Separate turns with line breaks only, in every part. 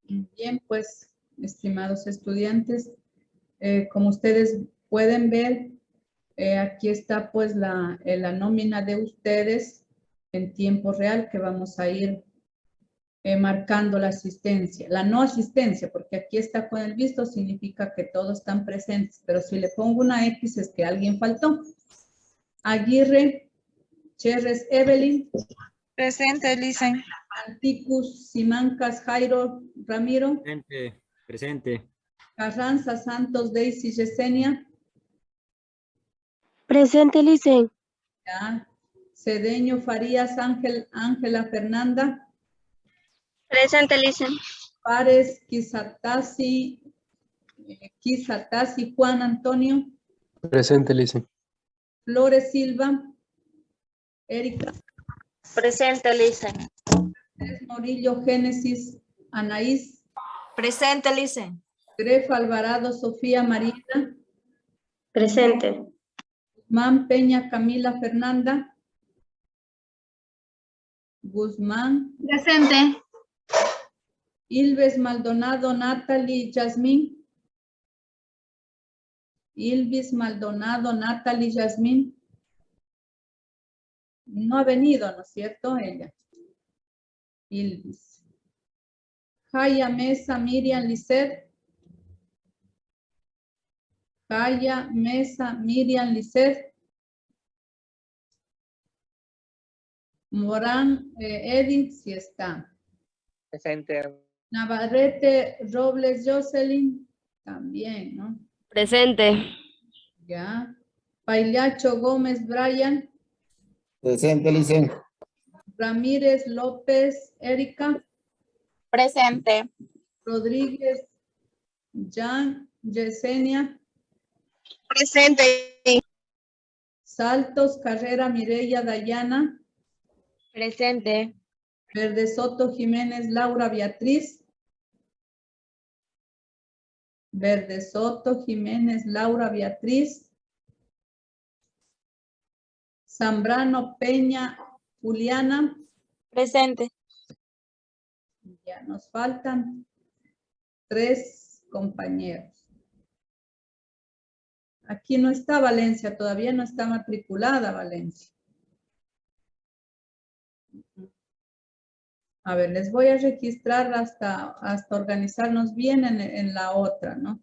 Bien, pues, estimados estudiantes, como ustedes pueden ver, aquí está pues la nómina de ustedes en tiempo real que vamos a ir marcando la asistencia, la no asistencia, porque aquí está con el visto, significa que todos están presentes, pero si le pongo una X es que alguien faltó. Aguirre, Cherres Evelyn.
Presente, Lisen.
Anticus, Simancas, Jairo, Ramiro.
Presente. Presente.
Carranza, Santos, Daisy, Yesenia.
Presente, Lisen.
Ya. Cedeño, Farías, Ángela Fernanda.
Presente, Lisen.
Párez, Quisatasi, Juan Antonio.
Presente, Lisen.
Flores Silva. Erika.
Presente, Lisen.
Morillo, Génesis, Anaís.
Presente, Lisen.
Gref Alvarado, Sofía María.
Presente.
Guzmán Peña, Camila Fernanda. Guzmán.
Presente.
Ilves Maldonado, Natalie, Yasmín. Ilvis Maldonado, Natalie, Yasmín. No ha venido, ¿no es cierto? Ella. Ilvis. Jaya Mesa, Miriam Lisset. Jaya Mesa, Miriam Lisset. Morán, Edith, sí está.
Presente.
Navarrete, Robles, Jocelyn, también, ¿no?
Presente.
Ya. Pailacho Gómez, Brian.
Presente, Lisen.
Ramírez, López, Erika.
Presente.
Rodríguez, Jan, Yesenia.
Presente.
Saltos, Carrera, Mireya, Dayana.
Presente.
Verde Soto, Jiménez, Laura, Beatriz. Verde Soto, Jiménez, Laura, Beatriz. Zambrano, Peña, Juliana.
Presente.
Ya nos faltan 3 compañeros. Aquí no está Valencia, todavía no está matriculada Valencia. A ver, les voy a registrar hasta organizarnos bien en la otra, ¿no?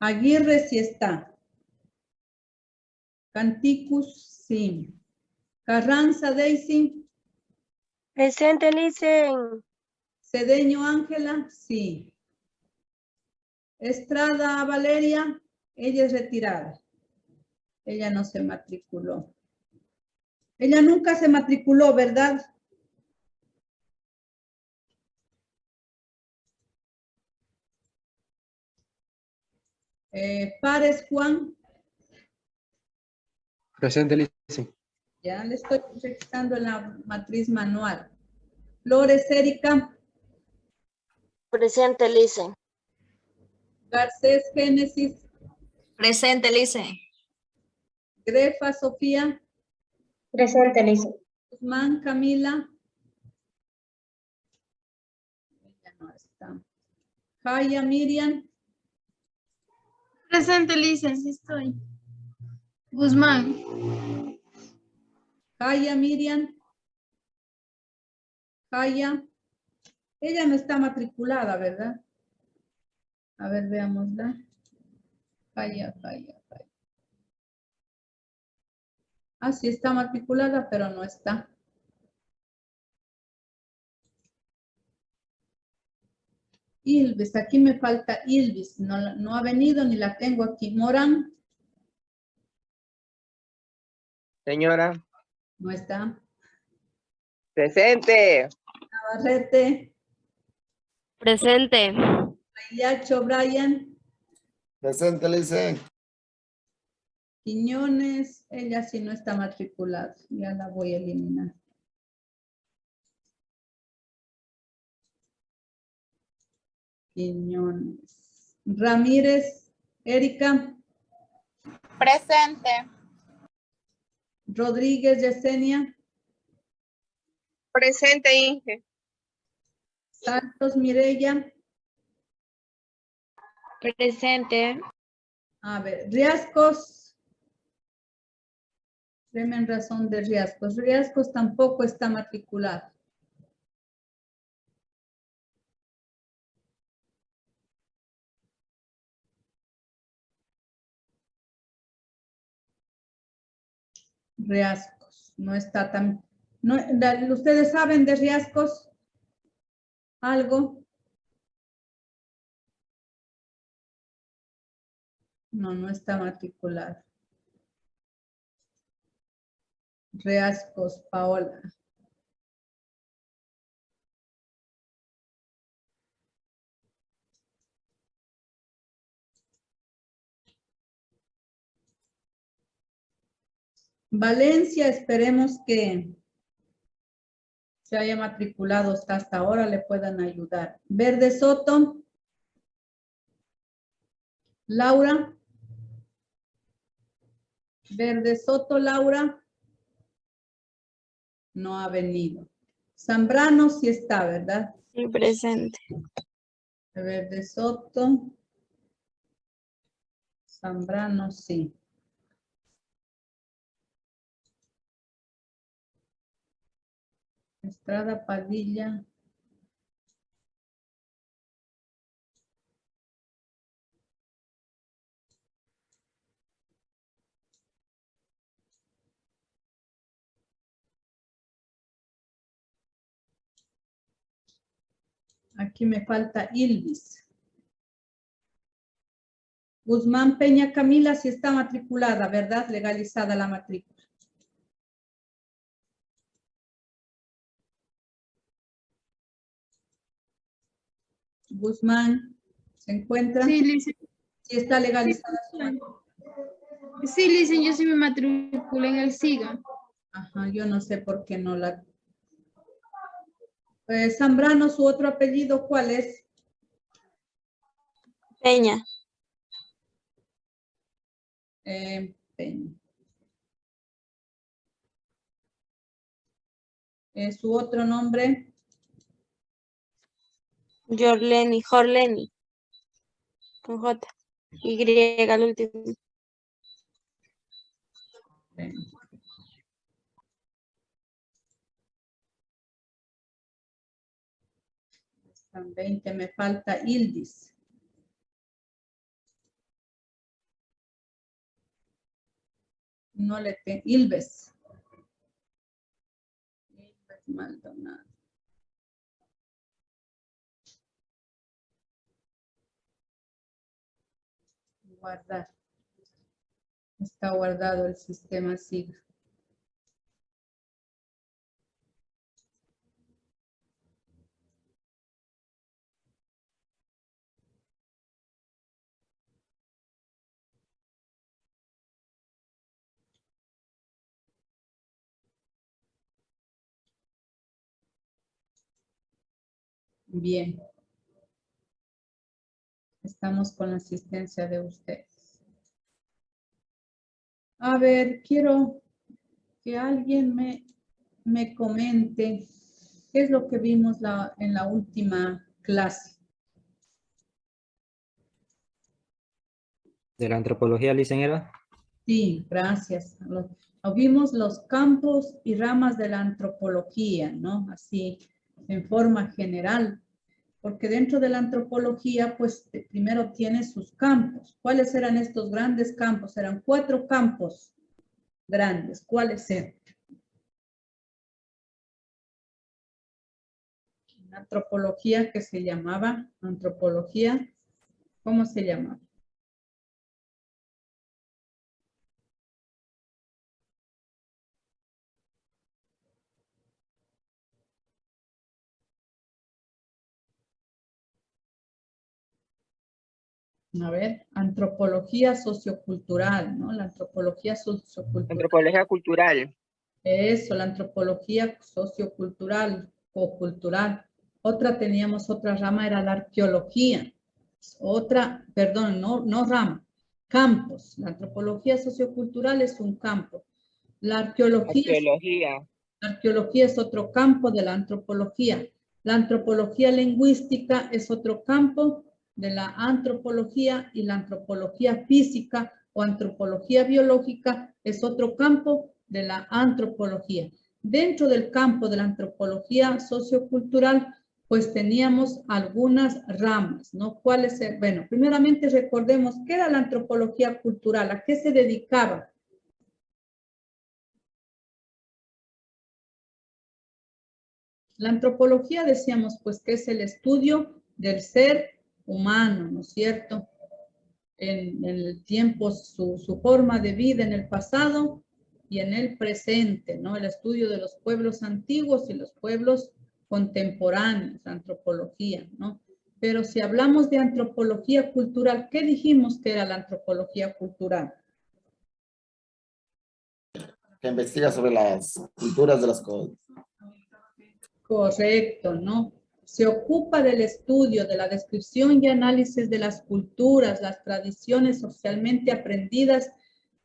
Aguirre sí está. Canticus, sí. Carranza, Daisy.
Presente, Lisen.
Cedeño, Ángela, sí. Estrada, Valeria, ella es retirada. Ella no se matriculó. Ella nunca se matriculó, ¿verdad? Párez, Juan.
Presente, Lisen.
Ya le estoy registrando en la matriz manual. Flores, Erika.
Presente, Lisen.
Garcés, Génesis.
Presente, Lisen.
Grefa, Sofía.
Presente, Lisen.
Guzmán, Camila. Ella no está. Jaya, Miriam.
Presente, Lisen, sí estoy. Guzmán.
Jaya, Miriam. Jaya. Ella no está matriculada, ¿verdad? A ver, veámosla. Jaya. Ah, sí está matriculada, pero no está. Ilvis, aquí me falta Ilvis. No ha venido ni la tengo aquí. Morán.
Señora.
No está.
Presente.
Navarrete.
Presente.
Yacho, Brian.
Presente, Lisen.
Quiñones, ella sí no está matriculada. Ya la voy a eliminar. Quiñones. Ramírez, Erika.
Presente.
Rodríguez, Yesenia.
Presente, Inge.
Santos Mireya.
Presente.
A ver, Riascos. Deme en razón de Riascos. Riascos tampoco está matriculado. Riascos. No está tan... No, ¿ustedes saben de Riascos? ¿Algo? No, no está matriculado. Riascos, Paola. Valencia, esperemos que se haya matriculado hasta ahora, le puedan ayudar. Verde Soto. Laura. Verde Soto, Laura. No ha venido. Zambrano sí está, ¿verdad?
Sí, presente.
Verde Soto. Zambrano sí. Estrada Padilla. Aquí me falta Ilvis. Guzmán Peña Camila sí está matriculada, ¿verdad? Legalizada la matrícula. Guzmán, ¿se encuentra?
Sí, Licen.
Sí está legalizada su matrícula.
Sí, Licen, yo sí me matriculé en el SIGA.
Ajá, yo no sé por qué no la... Zambrano, su otro apellido, ¿cuál es?
Peña.
Peña. Su otro nombre,
Jorleni. Con J. Y al último.
Peña. Están 20, me falta Ildis. No le tengo, Ilves. Ilves Maldonado. Guardar. Está guardado el sistema SIGA. Bien. Estamos con la asistencia de ustedes. A ver, quiero que alguien me comente qué es lo que vimos en la última clase.
De la antropología, licenciada.
Sí, gracias. Vimos los campos y ramas de la antropología, ¿no? Así, en forma general. Porque dentro de la antropología, pues, primero tiene sus campos. ¿Cuáles eran estos grandes campos? Eran 4 campos grandes. ¿Cuáles eran? Una antropología que se llamaba antropología, ¿cómo se llamaba? A ver, antropología sociocultural, ¿no? La antropología sociocultural.
Antropología cultural.
Eso, la antropología sociocultural o cultural. Teníamos otra rama, era la arqueología. Otra, perdón, no rama, campos. La antropología sociocultural es un campo. La arqueología es otro campo de la antropología. La antropología lingüística es otro campo de la antropología, y la antropología física o antropología biológica es otro campo de la antropología. Dentro del campo de la antropología sociocultural, pues teníamos algunas ramas, ¿no? ¿Cuáles? Bueno, primeramente recordemos qué era la antropología cultural, a qué se dedicaba. La antropología, decíamos, pues que es el estudio del ser humano, ¿no es cierto? En el tiempo, su forma de vida en el pasado y en el presente, ¿no? El estudio de los pueblos antiguos y los pueblos contemporáneos, antropología, ¿no? Pero si hablamos de antropología cultural, ¿qué dijimos que era la antropología cultural?
Que investiga sobre las culturas de las cosas.
Correcto, ¿no? Se ocupa del estudio, de la descripción y análisis de las culturas, las tradiciones socialmente aprendidas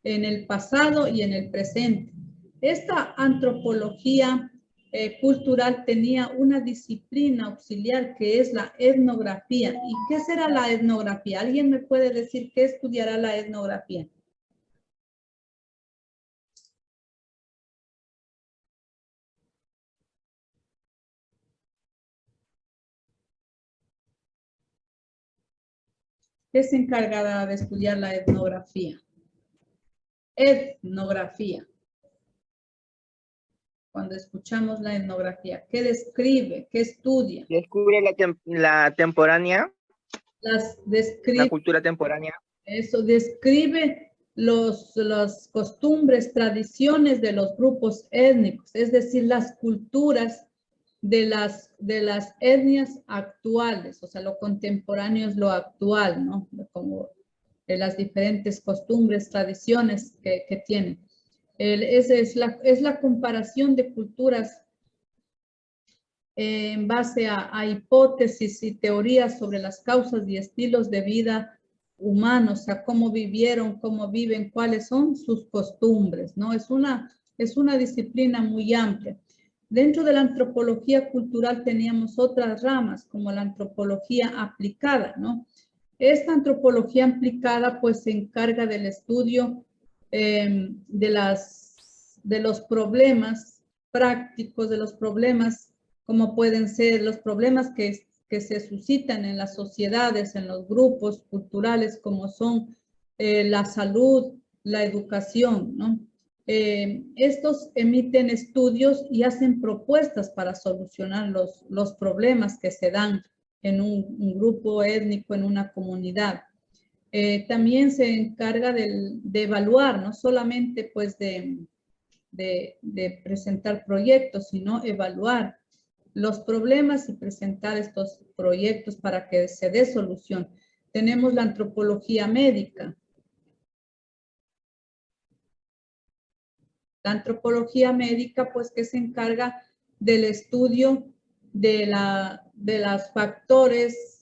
en el pasado y en el presente. Esta antropología cultural tenía una disciplina auxiliar que es la etnografía. ¿Y qué será la etnografía? ¿Alguien me puede decir qué estudiará la etnografía? ¿Qué se encargará de estudiar la etnografía? Etnografía. Cuando escuchamos la etnografía, ¿qué describe? ¿Qué estudia?
Descubre la temporánea,
Las
la
describe,
cultura temporánea.
eso describe las costumbres, tradiciones de los grupos étnicos, es decir, las culturas de las etnias actuales, o sea, lo contemporáneo es lo actual, ¿no? Como las diferentes costumbres, tradiciones que tienen. Es la comparación de culturas en base a hipótesis y teorías sobre las causas y estilos de vida humanos, o sea, cómo vivieron, cómo viven, cuáles son sus costumbres, ¿no? Es una disciplina muy amplia. Dentro de la antropología cultural teníamos otras ramas, como la antropología aplicada, ¿no? Esta antropología aplicada, pues, se encarga del estudio de los problemas prácticos, de los problemas como pueden ser los problemas que se suscitan en las sociedades, en los grupos culturales, como son la salud, la educación, ¿no? Estos emiten estudios y hacen propuestas para solucionar los problemas que se dan en un grupo étnico, en una comunidad. También se encarga de evaluar, no solamente pues de presentar proyectos, sino evaluar los problemas y presentar estos proyectos para que se dé solución. Tenemos la antropología médica. La antropología médica, pues, que se encarga del estudio de los factores,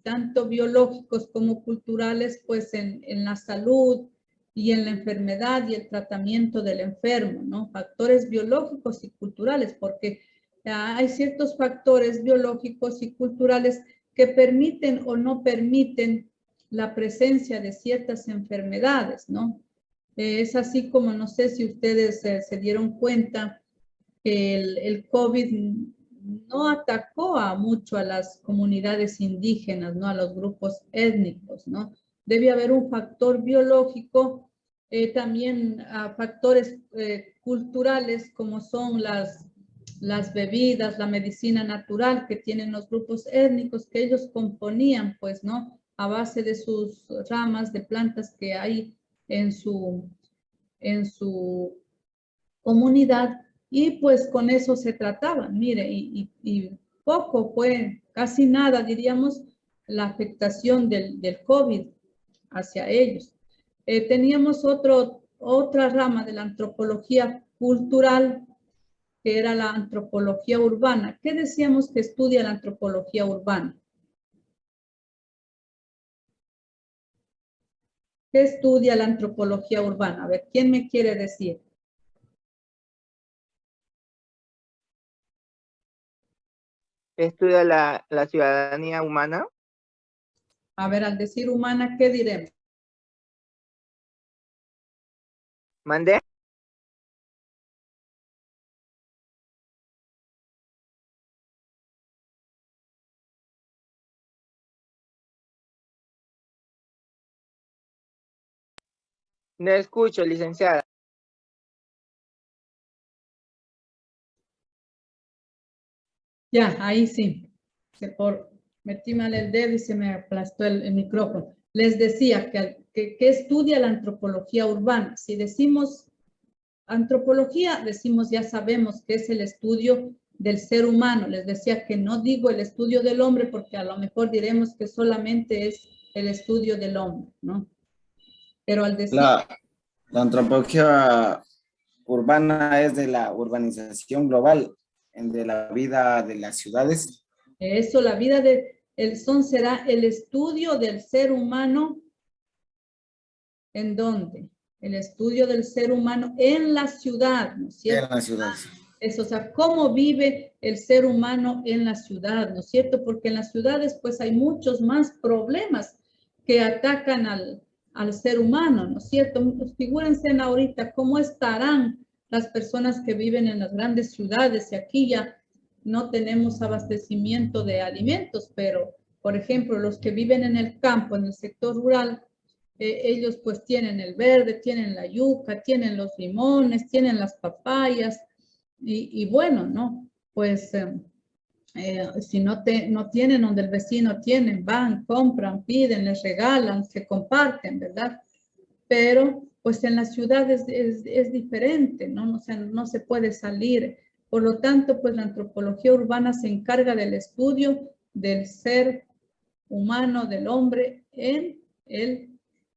tanto biológicos como culturales, pues, en la salud y en la enfermedad y el tratamiento del enfermo, ¿no? Factores biológicos y culturales, porque hay ciertos factores biológicos y culturales que permiten o no permiten la presencia de ciertas enfermedades, ¿no? Es así como, no sé si ustedes se dieron cuenta que el COVID no atacó mucho a las comunidades indígenas, ¿no? A los grupos étnicos, ¿no? Debe haber un factor biológico, también factores culturales como son las bebidas, la medicina natural que tienen los grupos étnicos, que ellos componían, pues, ¿no? A base de sus ramas de plantas que hay en su comunidad, y pues con eso se trataba. Mire, y poco fue, casi nada, diríamos, la afectación del COVID hacia ellos. Teníamos otra rama de la antropología cultural, que era la antropología urbana. ¿Qué decíamos que estudia la antropología urbana? ¿Qué estudia la antropología urbana? A ver, ¿quién me quiere decir?
Estudia la ciudadanía humana.
A ver, al decir humana, ¿qué diremos?
¿Mandé? No escucho, licenciada.
Ya, ahí sí. Metí mal el dedo y se me aplastó el micrófono. Les decía que estudia la antropología urbana. Si decimos antropología, decimos ya sabemos que es el estudio del ser humano. Les decía que no digo el estudio del hombre porque a lo mejor diremos que solamente es el estudio del hombre, ¿no? Pero al decir...
La antropología urbana es de la urbanización global, de la vida de las ciudades.
Eso, la vida será el estudio del ser humano. ¿En dónde? El estudio del ser humano en la ciudad, ¿no es cierto?
En las ciudades.
Eso, o sea, cómo vive el ser humano en la ciudad, ¿no es cierto? Porque en las ciudades pues hay muchos más problemas que atacan al ser humano, ¿no es cierto? Figúrense en ahorita cómo estarán las personas que viven en las grandes ciudades y aquí ya no tenemos abastecimiento de alimentos, pero por ejemplo los que viven en el campo, en el sector rural, ellos pues tienen el verde, tienen la yuca, tienen los limones, tienen las papayas y bueno, ¿no? Pues si no tienen donde el vecino tienen, van, compran, piden, les regalan, se comparten, ¿verdad? Pero pues en las ciudades es diferente, ¿no? O sea, no se puede salir. Por lo tanto, pues la antropología urbana se encarga del estudio del ser humano, del hombre en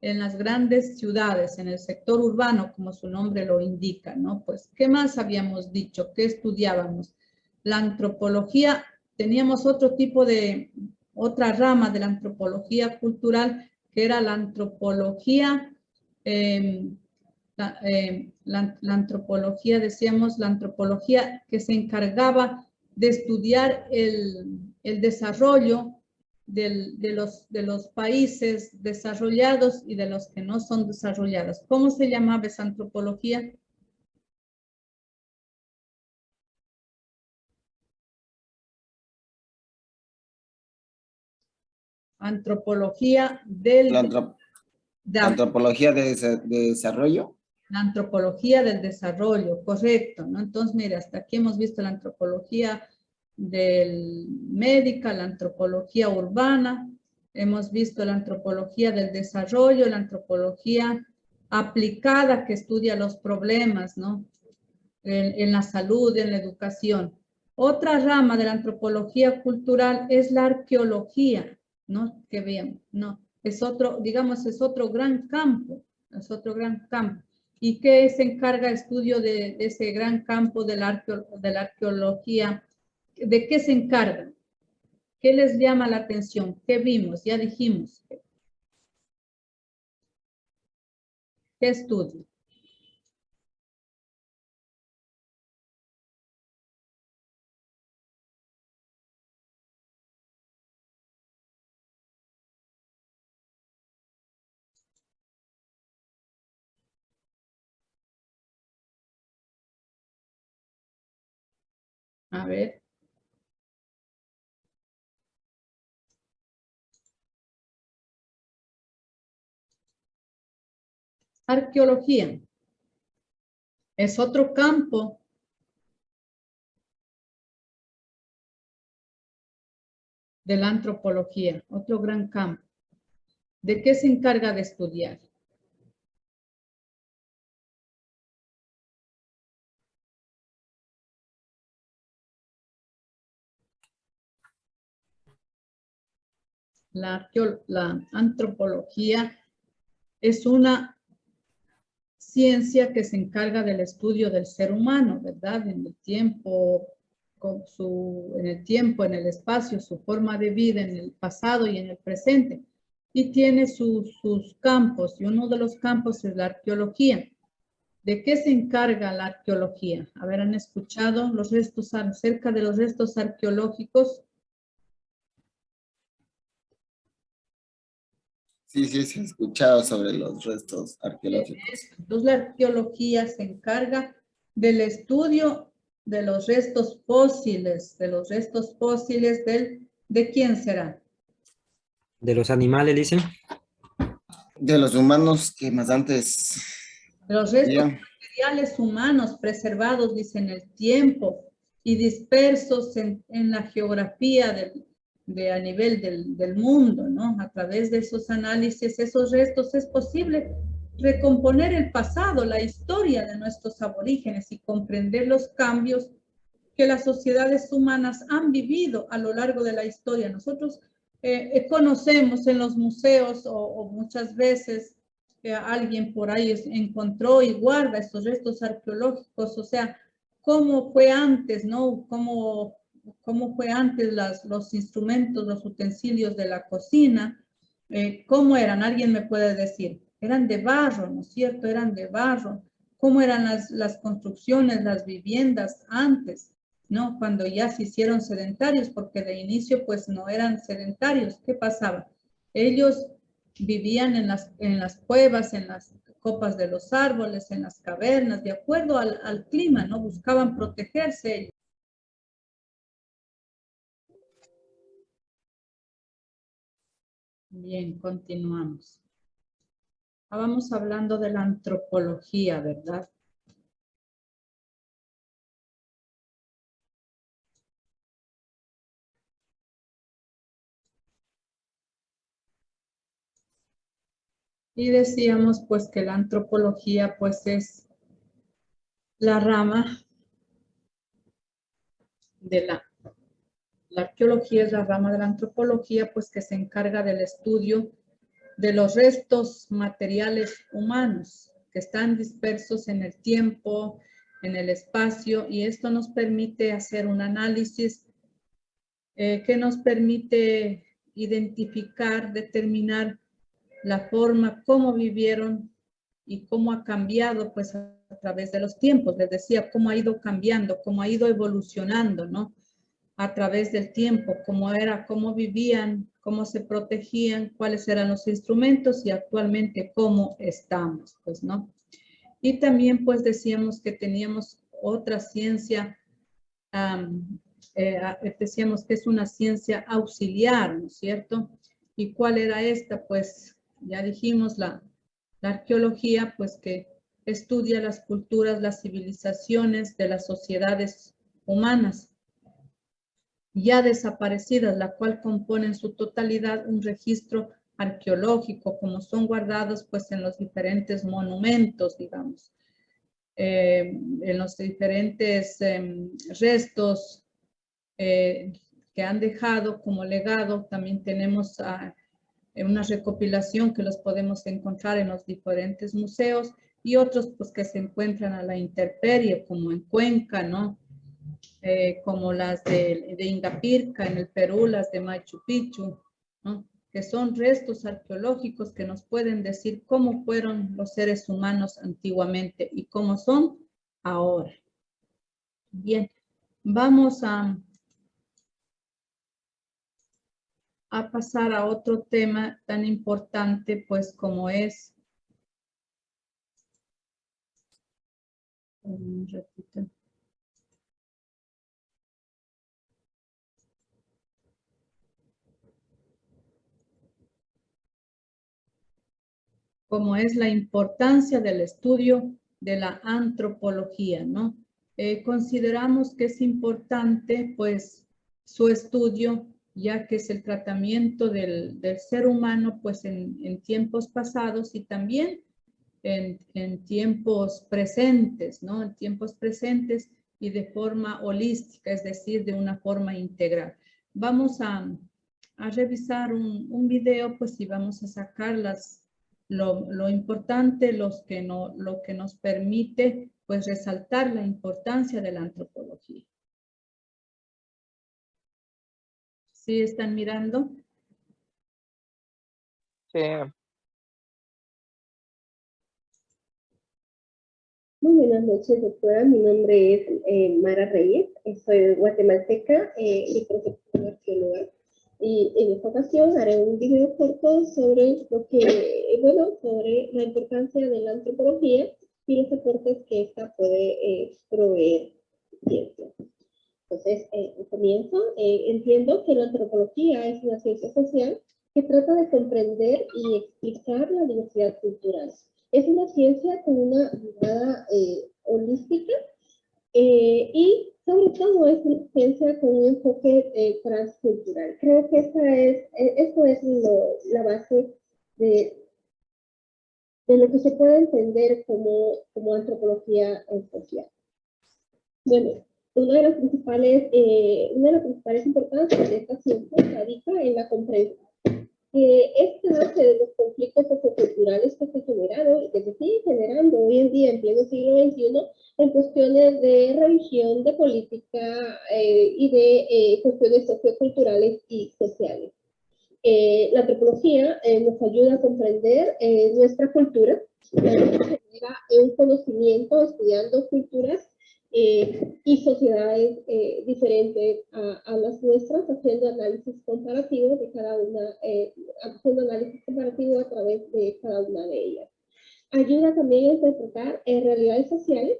las grandes ciudades, en el sector urbano, como su nombre lo indica, ¿no? Pues, ¿qué más habíamos dicho? ¿Qué estudiábamos? La antropología, teníamos otra rama de la antropología cultural, que era la antropología, la antropología, decíamos, la antropología que se encargaba de estudiar el desarrollo de los países desarrollados y de los que no son desarrollados. ¿Cómo se llamaba esa antropología? Antropología
La antropología de desarrollo.
La antropología del desarrollo, correcto, ¿no? Entonces, mira, hasta aquí hemos visto la antropología médica, la antropología urbana, hemos visto la antropología del desarrollo, la antropología aplicada que estudia los problemas, ¿no? En la salud, en la educación. Otra rama de la antropología cultural es la arqueología, ¿no? Que bien, ¿no? Es otro, digamos, es otro gran campo, es otro gran campo. ¿Y qué se encarga el estudio de ese gran campo de la arqueología? ¿De qué se encarga? ¿Qué les llama la atención? ¿Qué vimos? Ya dijimos. ¿Qué estudio? A ver. Arqueología. Es otro campo de la antropología, otro gran campo. ¿De qué se encarga de estudiar? La antropología es una ciencia que se encarga del estudio del ser humano, ¿verdad? En el tiempo, en el espacio, su forma de vida, en el pasado y en el presente. Y tiene sus campos, y uno de los campos es la arqueología. ¿De qué se encarga la arqueología? A ver, ¿han escuchado acerca de los restos arqueológicos?
Sí, sí, he escuchado sobre los restos arqueológicos.
Entonces la arqueología se encarga del estudio de los restos fósiles, ¿de quién será?
De los animales, dice.
De los humanos que más antes...
De los restos
Ya.
materiales humanos preservados, dice, en el tiempo y dispersos en la geografía a nivel del mundo, ¿no? A través de esos análisis, esos restos, es posible recomponer el pasado, la historia de nuestros aborígenes y comprender los cambios que las sociedades humanas han vivido a lo largo de la historia. Nosotros conocemos en los museos o muchas veces alguien por ahí encontró y guarda estos restos arqueológicos, o sea, cómo fue antes, ¿no? Cómo fue antes los instrumentos, los utensilios de la cocina, cómo eran, alguien me puede decir, eran de barro, ¿no es cierto? Eran de barro. ¿Cómo eran las construcciones, las viviendas antes? ¿No? Cuando ya se hicieron sedentarios, porque de inicio pues no eran sedentarios. ¿Qué pasaba? Ellos vivían en las cuevas, en las copas de los árboles, en las cavernas, de acuerdo al clima, ¿no? Buscaban protegerse ellos. Bien, continuamos. Vamos hablando de la antropología, ¿verdad? Y decíamos pues que la antropología pues es la rama de la arqueología, es la rama de la antropología pues que se encarga del estudio de los restos materiales humanos que están dispersos en el tiempo, en el espacio, y esto nos permite hacer un análisis que nos permite identificar, determinar la forma, cómo vivieron y cómo ha cambiado pues a través de los tiempos. Les decía, cómo ha ido cambiando, cómo ha ido evolucionando, ¿no? A través del tiempo, cómo era, cómo vivían, cómo se protegían, cuáles eran los instrumentos y actualmente cómo estamos, pues, ¿no? Y también pues decíamos que teníamos otra ciencia, decíamos que es una ciencia auxiliar, ¿no es cierto? ¿Y cuál era esta? Pues ya dijimos, la arqueología, pues que estudia las culturas, las civilizaciones de las sociedades humanas ya desaparecidas, la cual compone en su totalidad un registro arqueológico, como son guardados pues en los diferentes monumentos, digamos, en los diferentes restos que han dejado como legado. También tenemos una recopilación que los podemos encontrar en los diferentes museos y otros pues que se encuentran a la intemperie, como en Cuenca, ¿no? Como las de Ingapirca en el Perú, las de Machu Picchu, ¿no? Que son restos arqueológicos que nos pueden decir cómo fueron los seres humanos antiguamente y cómo son ahora. Bien, vamos a pasar a otro tema tan importante, pues como es, repito, como es la importancia del estudio de la antropología, ¿no? Consideramos que es importante, pues, su estudio, ya que es el tratamiento del ser humano, pues, en tiempos pasados y también en tiempos presentes, ¿no? En tiempos presentes y de forma holística, es decir, de una forma integral. Vamos a revisar un video, pues, y vamos a sacar lo importante, lo que nos permite, pues, resaltar la importancia de la antropología. ¿Sí están mirando?
Sí.
Muy buenas noches, doctora. Mi nombre es Mara Reyes, soy guatemalteca y profesora arqueóloga. Y en esta ocasión haré un video corto sobre sobre la importancia de la antropología y los aportes que esta puede proveer ciencia. Entonces, comienzo. Entiendo que la antropología es una ciencia social que trata de comprender y explicar la diversidad cultural. Es una ciencia con una mirada holística y sobre todo es una ciencia con un enfoque transcultural. Creo que eso es la base de lo que se puede entender como antropología social. Bueno, una de las principales importancias de esta ciencia radica en la comprensión que es nace de los conflictos socioculturales que se generaron y que se siguen generando hoy en día en pleno siglo XXI en cuestiones de religión, de política y de cuestiones socioculturales y sociales. La antropología nos ayuda a comprender nuestra cultura, genera un conocimiento estudiando culturas y sociedades diferentes a las nuestras, haciendo análisis comparativo de cada una, haciendo análisis comparativo a través de cada una de ellas. Ayuda también a interpretar realidades sociales,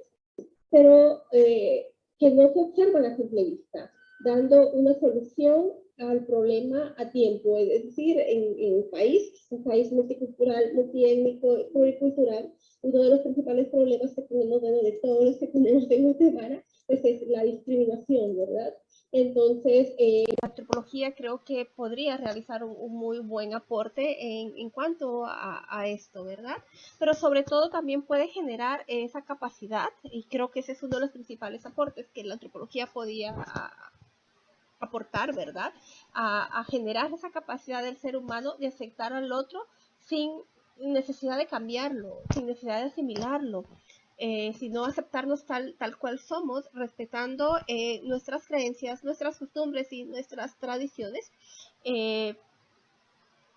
pero que no se observan a simple vista, dando una solución al problema a tiempo, es decir, en un país multicultural, multiétnico, pluricultural, uno de los principales problemas que tenemos, bueno, de todos los que tenemos en Guatemala, pues es la discriminación, ¿verdad? Entonces,
la antropología creo que podría realizar un muy buen aporte en cuanto a esto, ¿verdad? Pero sobre todo también puede generar esa capacidad, y creo que ese es uno de los principales aportes que la antropología podía aportar, ¿verdad? A generar esa capacidad del ser humano de aceptar al otro sin necesidad de cambiarlo, sin necesidad de asimilarlo, sino aceptarnos tal cual somos, respetando nuestras creencias, nuestras costumbres y nuestras tradiciones.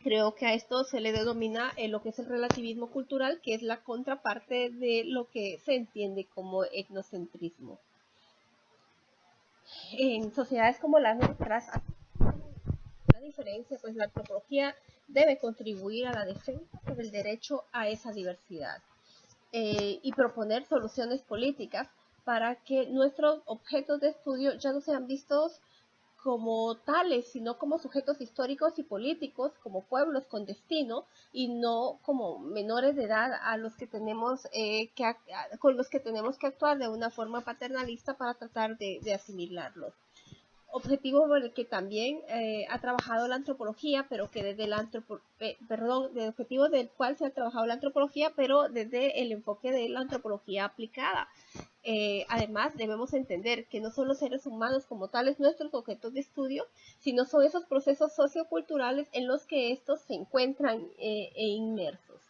Creo que a esto se le denomina lo que es el relativismo cultural, que es la contraparte de lo que se entiende como etnocentrismo. En sociedades como las nuestras, la diferencia, pues la antropología debe contribuir a la defensa del derecho a esa diversidad y proponer soluciones políticas para que nuestros objetos de estudio ya no sean vistos como tales, sino como sujetos históricos y políticos, como pueblos con destino, y no como menores de edad a los que tenemos con los que tenemos que actuar de una forma paternalista para tratar de asimilarlos. Objetivo por el que también ha trabajado la antropología, pero que desde el objetivo del cual se ha trabajado la antropología, pero desde el enfoque de la antropología aplicada. Además, debemos entender que no son los seres humanos como tales nuestros objetos de estudio, sino son esos procesos socioculturales en los que estos se encuentran inmersos.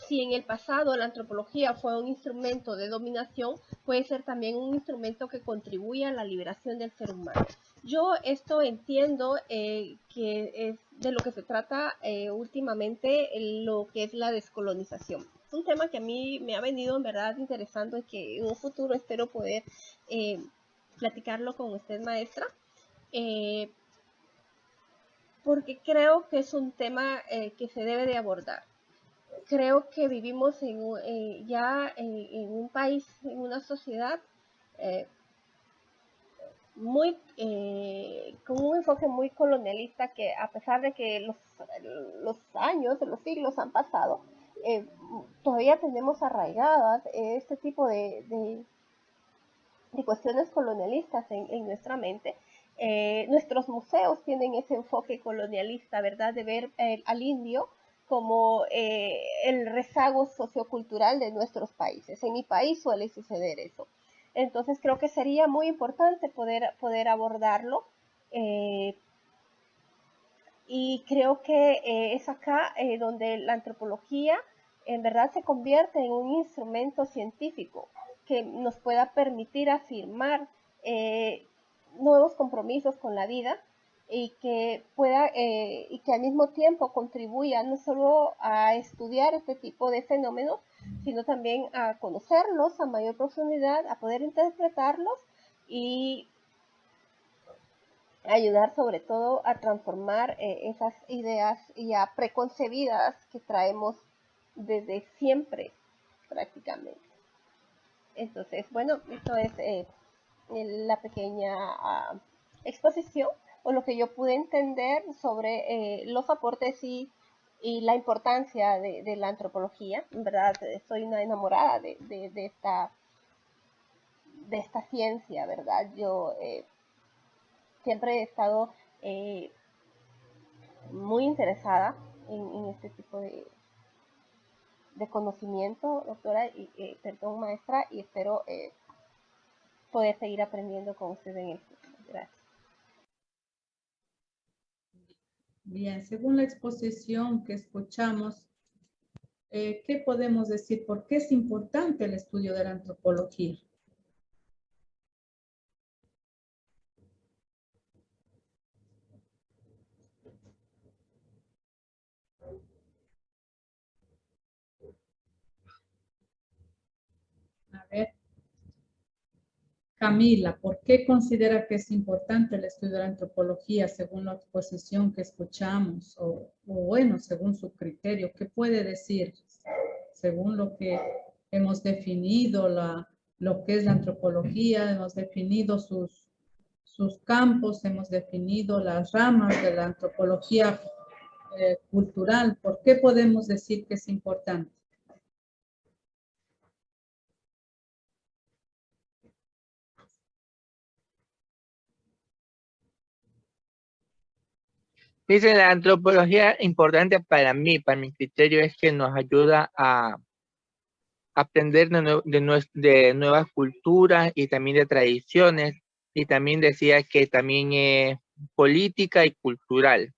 Si en el pasado la antropología fue un instrumento de dominación, puede ser también un instrumento que contribuye a la liberación del ser humano. Yo esto entiendo que es de lo que se trata últimamente lo que es la descolonización. Es un tema que a mí me ha venido en verdad interesando y que en un futuro espero poder platicarlo con usted, maestra, porque creo que es un tema que se debe de abordar. Creo que vivimos ya en un país, en una sociedad con un enfoque muy colonialista, que a pesar de que los años, los siglos han pasado, todavía tenemos arraigadas este tipo de cuestiones colonialistas en nuestra mente. Nuestros museos tienen ese enfoque colonialista, ¿verdad? De ver al indio como el rezago sociocultural de nuestros países. En mi país suele suceder eso. Entonces creo que sería muy importante poder abordarlo y creo que es acá donde la antropología en verdad se convierte en un instrumento científico que nos pueda permitir afirmar nuevos compromisos con la vida y que al mismo tiempo contribuya no solo a estudiar este tipo de fenómenos, sino también a conocerlos a mayor profundidad, a poder interpretarlos y ayudar sobre todo a transformar esas ideas ya preconcebidas que traemos desde siempre prácticamente. Entonces, bueno, esto es la pequeña exposición o lo que yo pude entender sobre los aportes y la importancia de la antropología. En verdad, soy una enamorada de esta ciencia, ¿verdad? Yo siempre he estado muy interesada en este tipo de conocimiento, doctora, perdón, maestra, y espero poder seguir aprendiendo con usted en el futuro. Gracias.
Bien, según la exposición que escuchamos, ¿qué podemos decir? ¿Por qué es importante el estudio de la antropología? A ver, Camila, ¿por qué considera que es importante el estudio de la antropología según la exposición que escuchamos? O bueno, según su criterio, ¿qué puede decir? Según lo que hemos definido, lo que es la antropología, hemos definido sus campos, hemos definido las ramas de la antropología cultural. ¿Por qué podemos decir que es importante?
Dice la antropología importante para mí, para mi criterio, es que nos ayuda a aprender de nuevas culturas y también de tradiciones. Y también decía que también es política y cultural,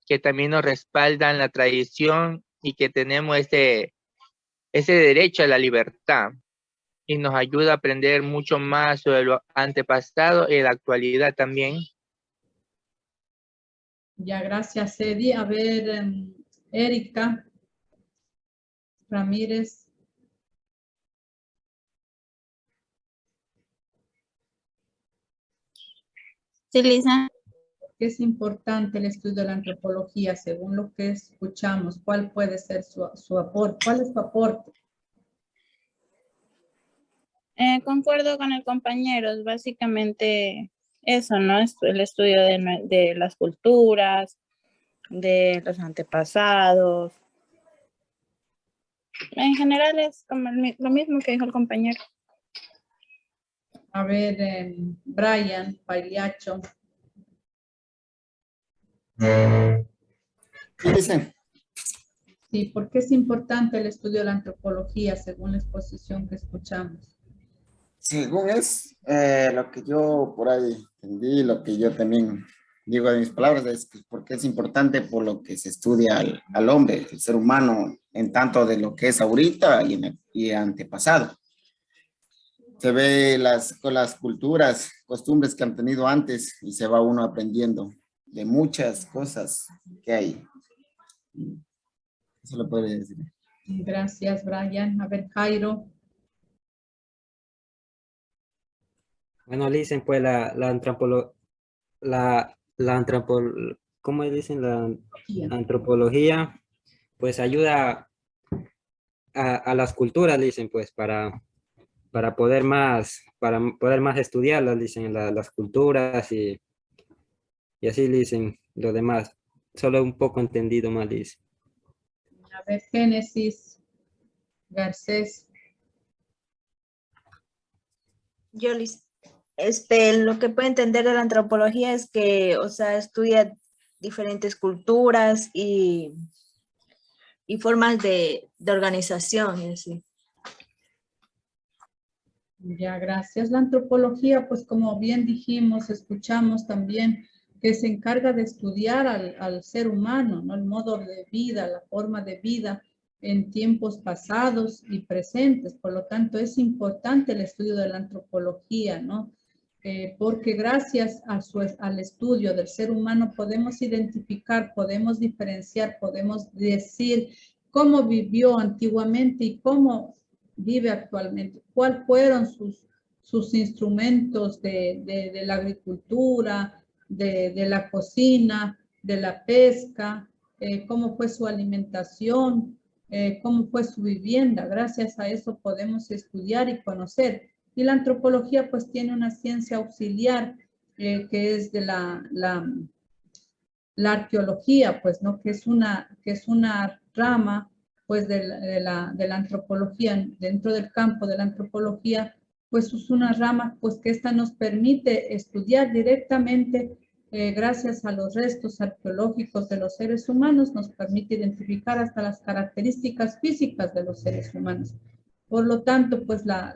que también nos respaldan la tradición y que tenemos ese derecho a la libertad. Y nos ayuda a aprender mucho más sobre lo antepasado y la actualidad también.
Ya, gracias, Edi. A ver, Erika Ramírez.
Sí, Lisa.
¿Por qué es importante el estudio de la antropología según lo que escuchamos? ¿Cuál puede ser su aporte? ¿Cuál es su aporte?
Concuerdo con el compañero, es básicamente eso, ¿no? El estudio de las culturas, de los antepasados. En general es como lo mismo que dijo el compañero.
A ver, Brian Pagliaccio.
¿Qué dicen?
Sí, ¿por qué es importante el estudio de la antropología según la exposición que escuchamos?
Según es lo que yo por ahí entendí, lo que yo también digo de mis palabras, es que porque es importante por lo que se estudia al hombre, el ser humano, en tanto de lo que es ahorita y antepasado. Se ve con las culturas, costumbres que han tenido antes y se va uno aprendiendo de muchas cosas que hay. Eso lo puede decir.
Gracias, Brian. A ver, Jairo.
Bueno, dicen pues ¿cómo dicen? La antropología, pues ayuda a las culturas, dicen pues, para poder más estudiarlas, dicen las culturas y así dicen lo demás. Solo un poco entendido más, dice.
A ver, Génesis Garcés.
Yo, lo que puedo entender de la antropología es que, o sea, estudia diferentes culturas y formas de organización y así.
Ya, gracias. La antropología, pues como bien dijimos, escuchamos también que se encarga de estudiar al ser humano, ¿no? El modo de vida, la forma de vida en tiempos pasados y presentes. Por lo tanto, es importante el estudio de la antropología, ¿no? Porque gracias al estudio del ser humano podemos identificar, podemos diferenciar, podemos decir cómo vivió antiguamente y cómo vive actualmente, cuáles fueron sus instrumentos de la agricultura, de la cocina, de la pesca, cómo fue su alimentación, cómo fue su vivienda. Gracias a eso podemos estudiar y conocer. Y la antropología pues tiene una ciencia auxiliar que es de la arqueología, pues, ¿no? Que es una rama pues de la antropología. Dentro del campo de la antropología pues es una rama pues que esta nos permite estudiar directamente gracias a los restos arqueológicos de los seres humanos, nos permite identificar hasta las características físicas de los seres humanos. Por lo tanto, pues la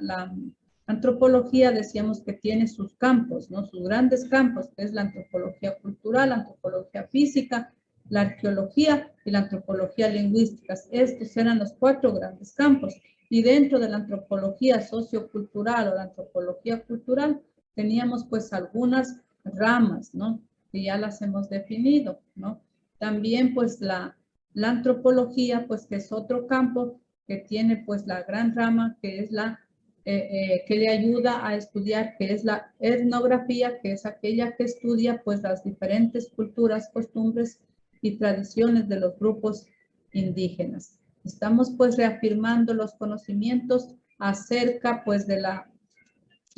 antropología decíamos que tiene sus campos, ¿no? Sus grandes campos, que es la antropología cultural, la antropología física, la arqueología y la antropología lingüística. Estos eran los 4 grandes campos. Y dentro de la antropología sociocultural o la antropología cultural teníamos pues algunas ramas, ¿no? Que ya las hemos definido, ¿no? También pues la antropología, pues que es otro campo que tiene pues la gran rama que es la que le ayuda a estudiar, que es la etnografía, que es aquella que estudia pues las diferentes culturas, costumbres y tradiciones de los grupos indígenas. Estamos pues reafirmando los conocimientos acerca pues de la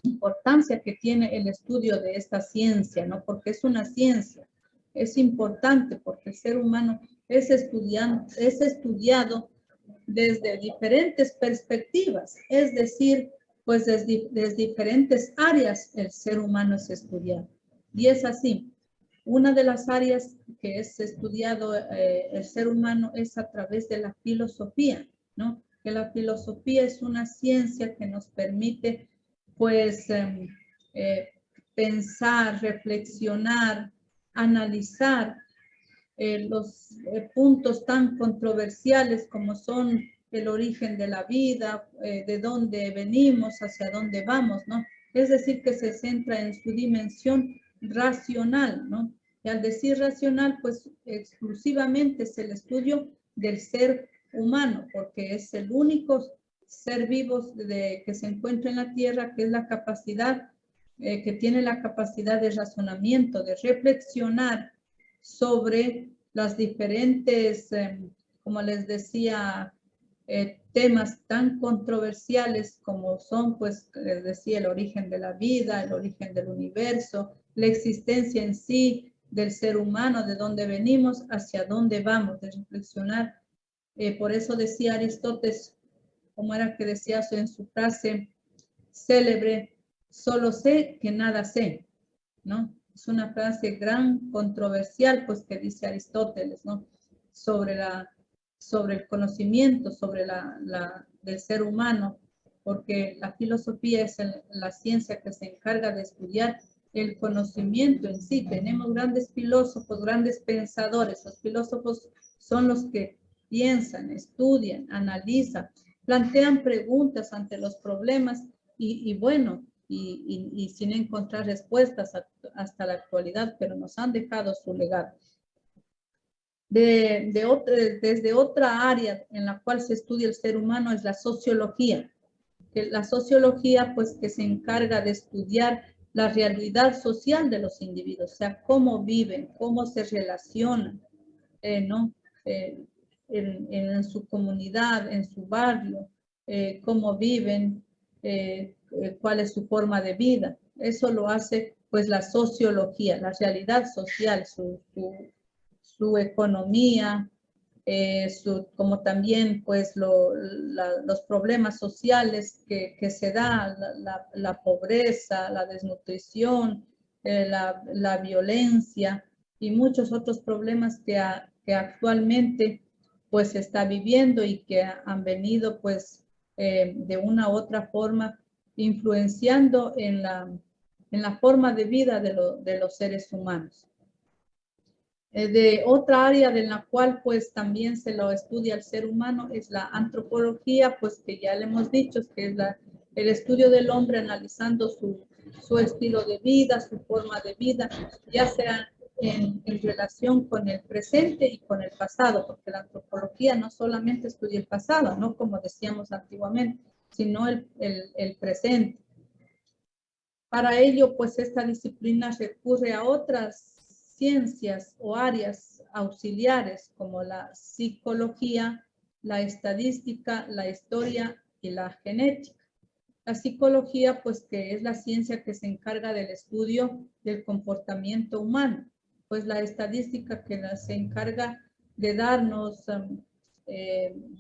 importancia que tiene el estudio de esta ciencia, ¿no? Porque es una ciencia, es importante porque el ser humano es estudiado desde diferentes perspectivas, es decir, pues desde diferentes áreas el ser humano es estudiado. Y es así. Una de las áreas que es estudiado el ser humano es a través de la filosofía, ¿no? Que la filosofía es una ciencia que nos permite, pues, pensar, reflexionar, analizar los puntos tan controversiales como son el origen de la vida, de dónde venimos, hacia dónde vamos, ¿no? Es decir, que se centra en su dimensión racional, ¿no? Y al decir racional, pues exclusivamente es el estudio del ser humano, porque es el único ser vivo que se encuentra en la Tierra, que es la capacidad, que tiene la capacidad de razonamiento, de reflexionar sobre las diferentes, como les decía, temas tan controversiales como son, pues, les decía, el origen de la vida, el origen del universo, la existencia en sí del ser humano, de dónde venimos, hacia dónde vamos, de reflexionar. Por eso decía Aristóteles, como era que decía en su frase célebre, solo sé que nada sé, ¿no? Es una frase gran, controversial, pues, que dice Aristóteles, ¿no? Sobre el conocimiento, sobre del ser humano, porque la filosofía es la ciencia que se encarga de estudiar el conocimiento en sí. Tenemos grandes filósofos, grandes pensadores. Los filósofos son los que piensan, estudian, analizan, plantean preguntas ante los problemas y bueno, y sin encontrar respuestas hasta la actualidad, pero nos han dejado su legado. Desde otra área en la cual se estudia el ser humano es la sociología. La sociología, pues, que se encarga de estudiar la realidad social de los individuos, o sea, cómo viven, cómo se relacionan, ¿no? En su comunidad, en su barrio, cómo viven, cuál es su forma de vida. Eso lo hace pues la sociología, la realidad social, su economía, como también pues los problemas sociales que se dan, la pobreza, la desnutrición, la violencia y muchos otros problemas que actualmente pues se está viviendo y que han venido pues de una u otra forma influenciando en la forma de vida de los seres humanos. De otra área de la cual pues también se lo estudia el ser humano es la antropología, pues que ya le hemos dicho, que es el estudio del hombre analizando su estilo de vida, su forma de vida, ya sea en relación con el presente y con el pasado, porque la antropología no solamente estudia el pasado, no como decíamos antiguamente, sino el presente. Para ello, pues esta disciplina recurre a otras ciencias o áreas auxiliares como la psicología, la estadística, la historia y la genética. La psicología, pues que es la ciencia que se encarga del estudio del comportamiento humano, pues la estadística que se encarga de darnos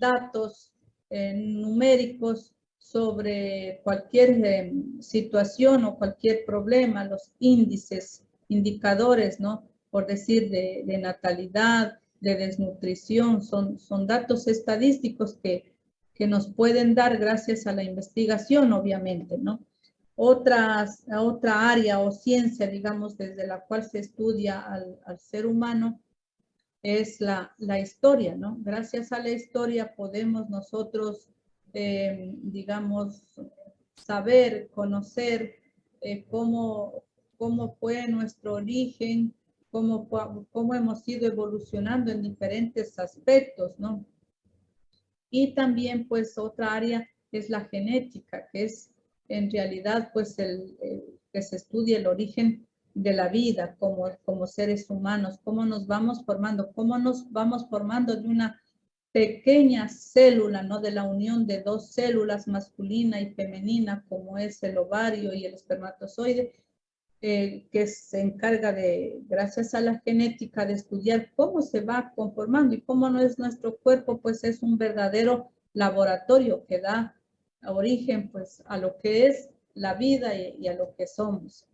datos numéricos sobre cualquier situación o cualquier problema, los índices, indicadores, ¿no? Por decir, de natalidad, de desnutrición, son datos estadísticos que nos pueden dar gracias a la investigación, obviamente, ¿no? Otra área o ciencia, digamos, desde la cual se estudia al ser humano es la historia, ¿no? Gracias a la historia podemos nosotros digamos, saber, conocer cómo fue nuestro origen, cómo hemos ido evolucionando en diferentes aspectos, ¿no? Y también, pues, otra área es la genética, que es en realidad, pues, que se estudia el origen de la vida como seres humanos, cómo nos vamos formando de una pequeña célula, ¿no? De la unión de dos células, masculina y femenina, como es el ovario y el espermatozoide, que se encarga gracias a la genética, de estudiar cómo se va conformando y cómo no es nuestro cuerpo, pues es un verdadero laboratorio que da origen, pues, a lo que es la vida y a lo que somos.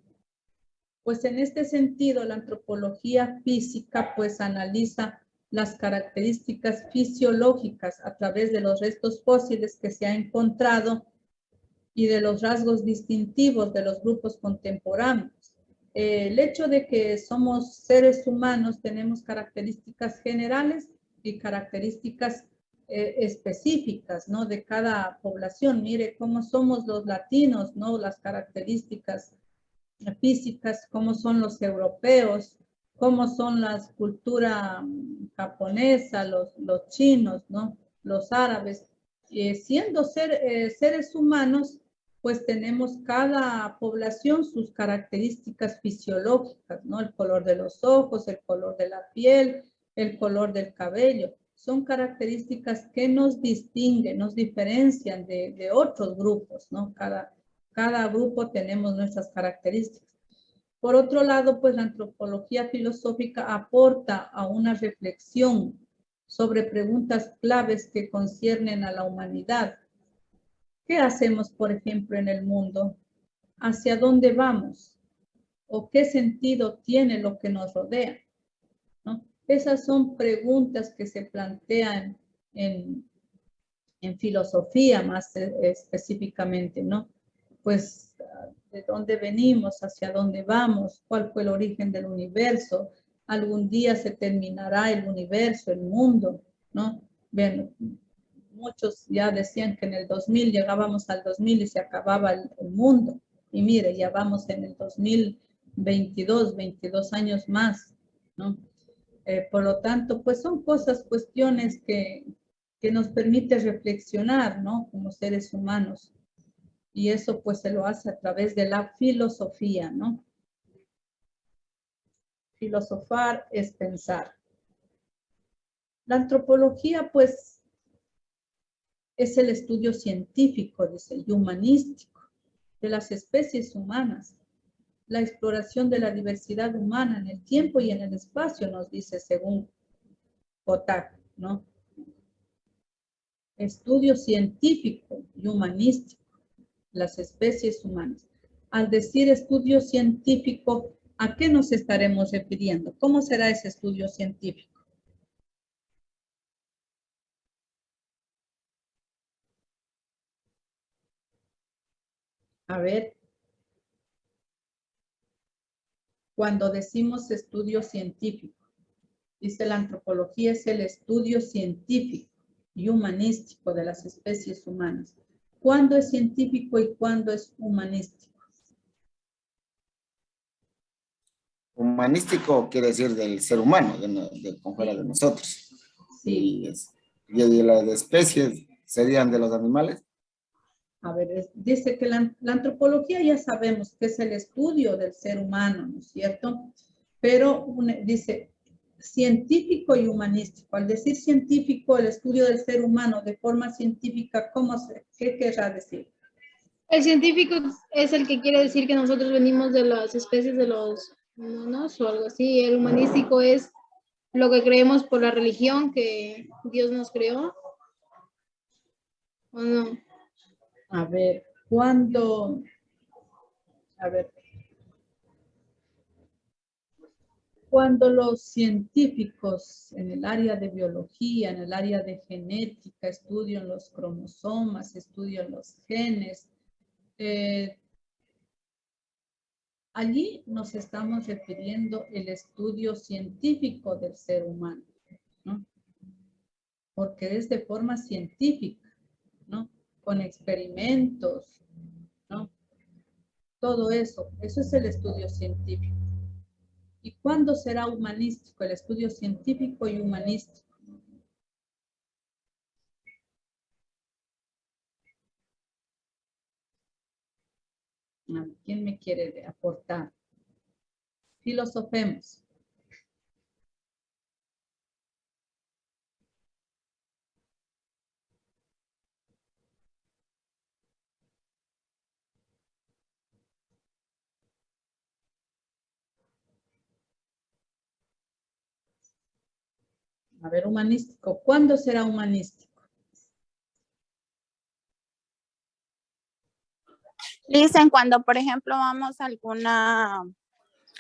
Pues en este sentido, la antropología física, pues, analiza las características fisiológicas a través de los restos fósiles que se ha encontrado y de los rasgos distintivos de los grupos contemporáneos. El hecho de que somos seres humanos, tenemos características generales y características específicas, ¿no? De cada población. Mire cómo somos los latinos, ¿no? Las características físicas, cómo son los europeos, cómo son las culturas japonesas, los chinos, ¿no? Los árabes. Siendo seres humanos, pues tenemos cada población sus características fisiológicas, ¿no? El color de los ojos, el color de la piel, el color del cabello. Son características que nos distinguen, nos diferencian de otros grupos, ¿no? Cada grupo tenemos nuestras características. Por otro lado, pues la antropología filosófica aporta a una reflexión sobre preguntas claves que conciernen a la humanidad. ¿Qué hacemos, por ejemplo, en el mundo? ¿Hacia dónde vamos? ¿O qué sentido tiene lo que nos rodea? ¿No? Esas son preguntas que se plantean en filosofía más específicamente, ¿no? Pues, ¿de dónde venimos? ¿Hacia dónde vamos? ¿Cuál fue el origen del universo? ¿Algún día se terminará el universo, el mundo? ¿No? Bien, muchos ya decían que en el 2000 llegábamos al 2000 y se acababa el mundo. Y mire, ya vamos en el 2022, 22 años más, ¿no? Por lo tanto, pues son cuestiones que nos permite reflexionar, ¿no? Como seres humanos. Y eso pues se lo hace a través de la filosofía, ¿no? Filosofar es pensar. La antropología pues es el estudio científico, dice, y humanístico de las especies humanas. La exploración de la diversidad humana en el tiempo y en el espacio, nos dice según Kotak, ¿no? Estudio científico y humanístico, las especies humanas. Al decir estudio científico, ¿a qué nos estaremos refiriendo? ¿Cómo será ese estudio científico? A ver, cuando decimos estudio científico, dice la antropología es el estudio científico y humanístico de las especies humanas. ¿Cuándo es científico y cuándo es humanístico?
Humanístico quiere decir del ser humano, de fuera de nosotros.
Sí.
Y de las especies serían de los animales.
A ver, dice que la antropología ya sabemos que es el estudio del ser humano, ¿no es cierto? Pero dice científico y humanístico. Al decir científico, el estudio del ser humano de forma científica, ¿qué querrá decir?
El científico es el que quiere decir que nosotros venimos de las especies de los monos o algo así. El humanístico es lo que creemos por la religión que Dios nos creó. ¿O no?
A ver, cuando los científicos en el área de biología, en el área de genética, estudian los cromosomas, estudian los genes, allí nos estamos refiriendo al estudio científico del ser humano, ¿no? Porque es de forma científica, ¿no? Con experimentos, ¿no? Todo eso es el estudio científico. ¿Y cuándo será humanístico? El estudio científico y humanístico. ¿Quién me quiere aportar? Filosofemos. A ver, humanístico. ¿Cuándo será humanístico?
Dicen cuando, por ejemplo, vamos a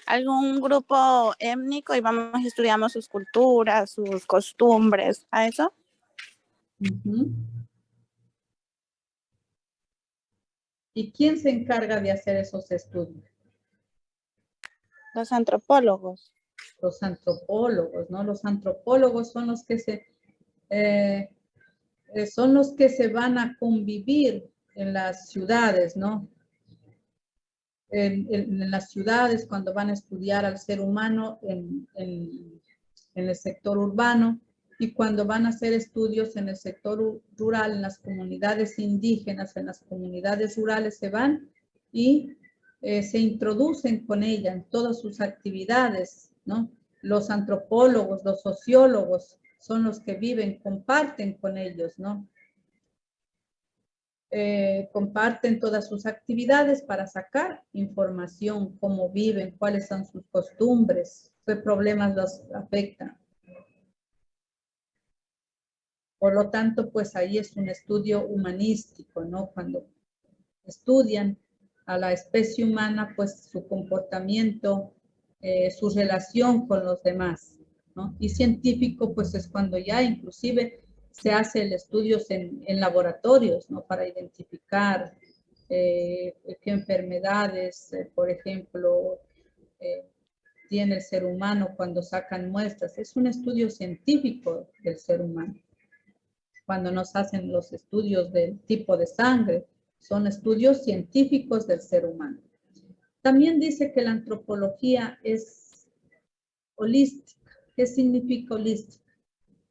algún grupo étnico y vamos y estudiamos sus culturas, sus costumbres, ¿a eso?
¿Y quién se encarga de hacer esos estudios?
Los antropólogos.
Los antropólogos, ¿no? Los antropólogos son los que se van a convivir en las ciudades, ¿no? En las ciudades, cuando van a estudiar al ser humano en el sector urbano, y cuando van a hacer estudios en el sector rural, en las comunidades indígenas, en las comunidades rurales, se van y se introducen con ella en todas sus actividades, ¿no? Los antropólogos, los sociólogos son los que viven, comparten con ellos, ¿no? Comparten todas sus actividades para sacar información, cómo viven, cuáles son sus costumbres, qué problemas los afectan. Por lo tanto, pues ahí es un estudio humanístico, ¿no? Cuando estudian a la especie humana, pues su comportamiento, su relación con los demás, ¿no? Y científico, pues es cuando ya inclusive se hace el estudio en laboratorios, ¿no? Para identificar qué enfermedades, por ejemplo, tiene el ser humano cuando sacan muestras. Es un estudio científico del ser humano. Cuando nos hacen los estudios del tipo de sangre, son estudios científicos del ser humano. También dice que la antropología es holística. ¿Qué significa holística?